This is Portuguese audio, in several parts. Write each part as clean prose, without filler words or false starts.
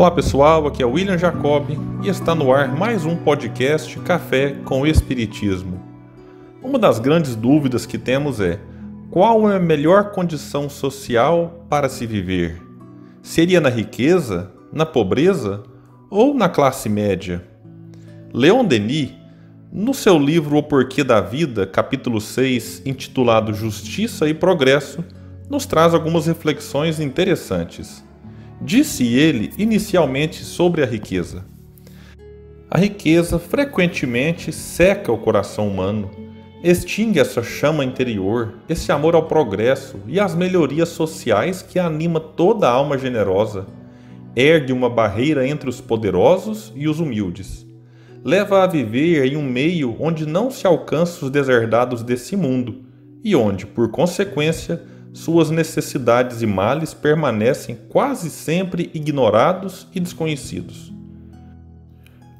Olá pessoal, aqui é o William Jacob e está no ar mais um podcast Café com o Espiritismo. Uma das grandes dúvidas que temos é: qual é a melhor condição social para se viver? Seria na riqueza, na pobreza ou na classe média? Leon Denis, no seu livro O Porquê da Vida, capítulo 6, intitulado Justiça e Progresso, nos traz algumas reflexões interessantes. Disse ele inicialmente sobre a riqueza. A riqueza frequentemente seca o coração humano, extingue essa chama interior, esse amor ao progresso e às melhorias sociais que anima toda a alma generosa, ergue uma barreira entre os poderosos e os humildes, leva a viver em um meio onde não se alcança os deserdados desse mundo e onde, por consequência, suas necessidades e males permanecem quase sempre ignorados e desconhecidos.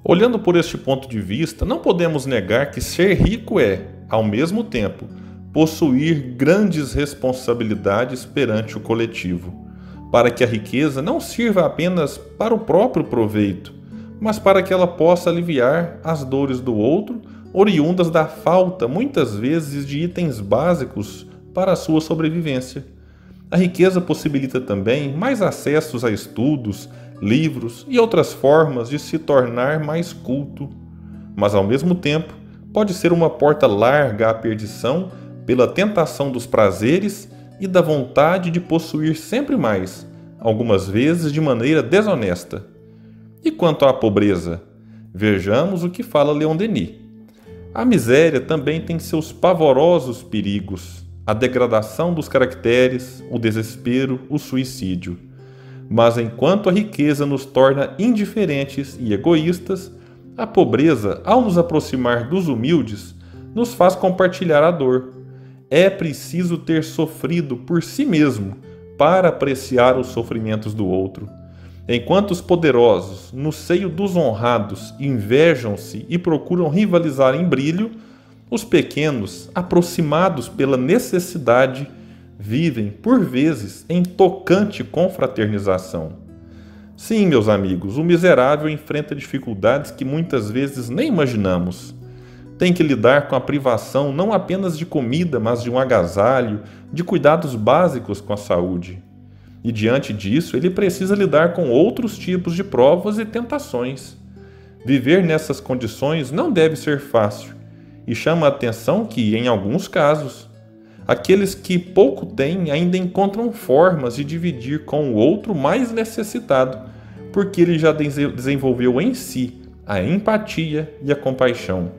Olhando por este ponto de vista, não podemos negar que ser rico é, ao mesmo tempo, possuir grandes responsabilidades perante o coletivo, para que a riqueza não sirva apenas para o próprio proveito, mas para que ela possa aliviar as dores do outro, oriundas da falta, muitas vezes, de itens básicos para a sua sobrevivência. A riqueza possibilita também mais acessos a estudos, livros e outras formas de se tornar mais culto, mas ao mesmo tempo pode ser uma porta larga à perdição pela tentação dos prazeres e da vontade de possuir sempre mais, algumas vezes de maneira desonesta. E quanto à pobreza? Vejamos o que fala Leon Denis. A miséria também tem seus pavorosos perigos: a degradação dos caracteres, o desespero, o suicídio. Mas enquanto a riqueza nos torna indiferentes e egoístas, a pobreza, ao nos aproximar dos humildes, nos faz compartilhar a dor. É preciso ter sofrido por si mesmo para apreciar os sofrimentos do outro. Enquanto os poderosos, no seio dos honrados, invejam-se e procuram rivalizar em brilho, os pequenos, aproximados pela necessidade, vivem, por vezes, em tocante confraternização. Sim, meus amigos, o miserável enfrenta dificuldades que muitas vezes nem imaginamos. Tem que lidar com a privação não apenas de comida, mas de um agasalho, de cuidados básicos com a saúde. E diante disso, ele precisa lidar com outros tipos de provas e tentações. Viver nessas condições não deve ser fácil. E chama a atenção que, em alguns casos, aqueles que pouco têm ainda encontram formas de dividir com o outro mais necessitado, porque ele já desenvolveu em si a empatia e a compaixão.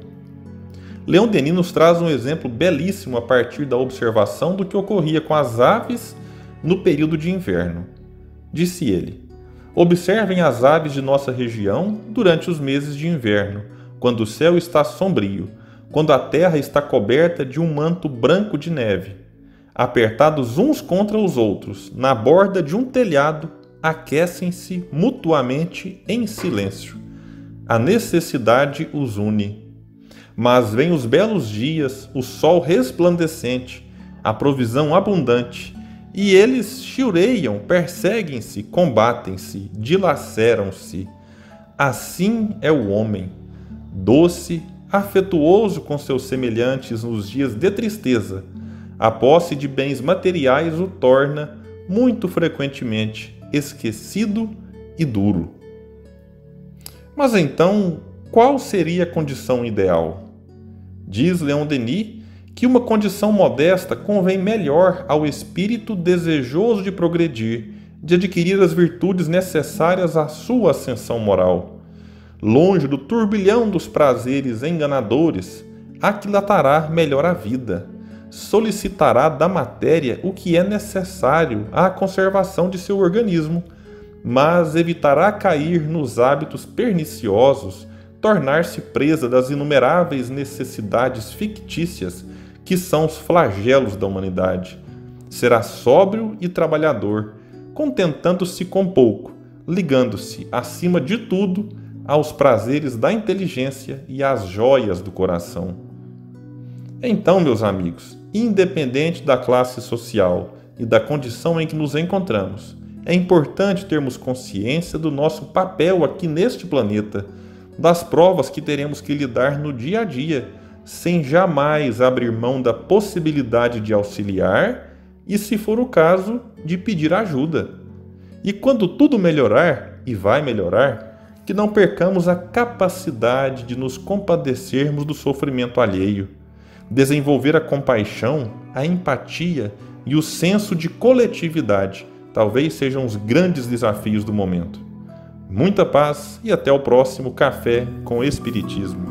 Leon Denis nos traz um exemplo belíssimo a partir da observação do que ocorria com as aves no período de inverno. Disse ele: observem as aves de nossa região durante os meses de inverno, quando o céu está sombrio, quando a terra está coberta de um manto branco de neve. Apertados uns contra os outros, na borda de um telhado, aquecem-se mutuamente em silêncio. A necessidade os une. Mas vêm os belos dias, o sol resplandecente, a provisão abundante, e eles chiureiam, perseguem-se, combatem-se, dilaceram-se. Assim é o homem, doce, afetuoso com seus semelhantes nos dias de tristeza. A posse de bens materiais o torna, muito frequentemente, esquecido e duro. Mas então, qual seria a condição ideal? Diz Leon Denis que uma condição modesta convém melhor ao espírito desejoso de progredir, de adquirir as virtudes necessárias à sua ascensão moral. Longe do turbilhão dos prazeres enganadores, aquilatará melhor a vida, solicitará da matéria o que é necessário à conservação de seu organismo, mas evitará cair nos hábitos perniciosos, tornar-se presa das inumeráveis necessidades fictícias que são os flagelos da humanidade. Será sóbrio e trabalhador, contentando-se com pouco, ligando-se, acima de tudo, aos prazeres da inteligência e às joias do coração. Então, meus amigos, independente da classe social e da condição em que nos encontramos, É importante termos consciência do nosso papel aqui neste planeta, das provas que teremos que lidar no dia a dia, sem jamais abrir mão da possibilidade de auxiliar e, se for o caso, de pedir ajuda. E quando tudo melhorar, e vai melhorar, que não percamos a capacidade de nos compadecermos do sofrimento alheio. Desenvolver a compaixão, a empatia e o senso de coletividade talvez sejam os grandes desafios do momento. Muita paz e até o próximo Café com Espiritismo.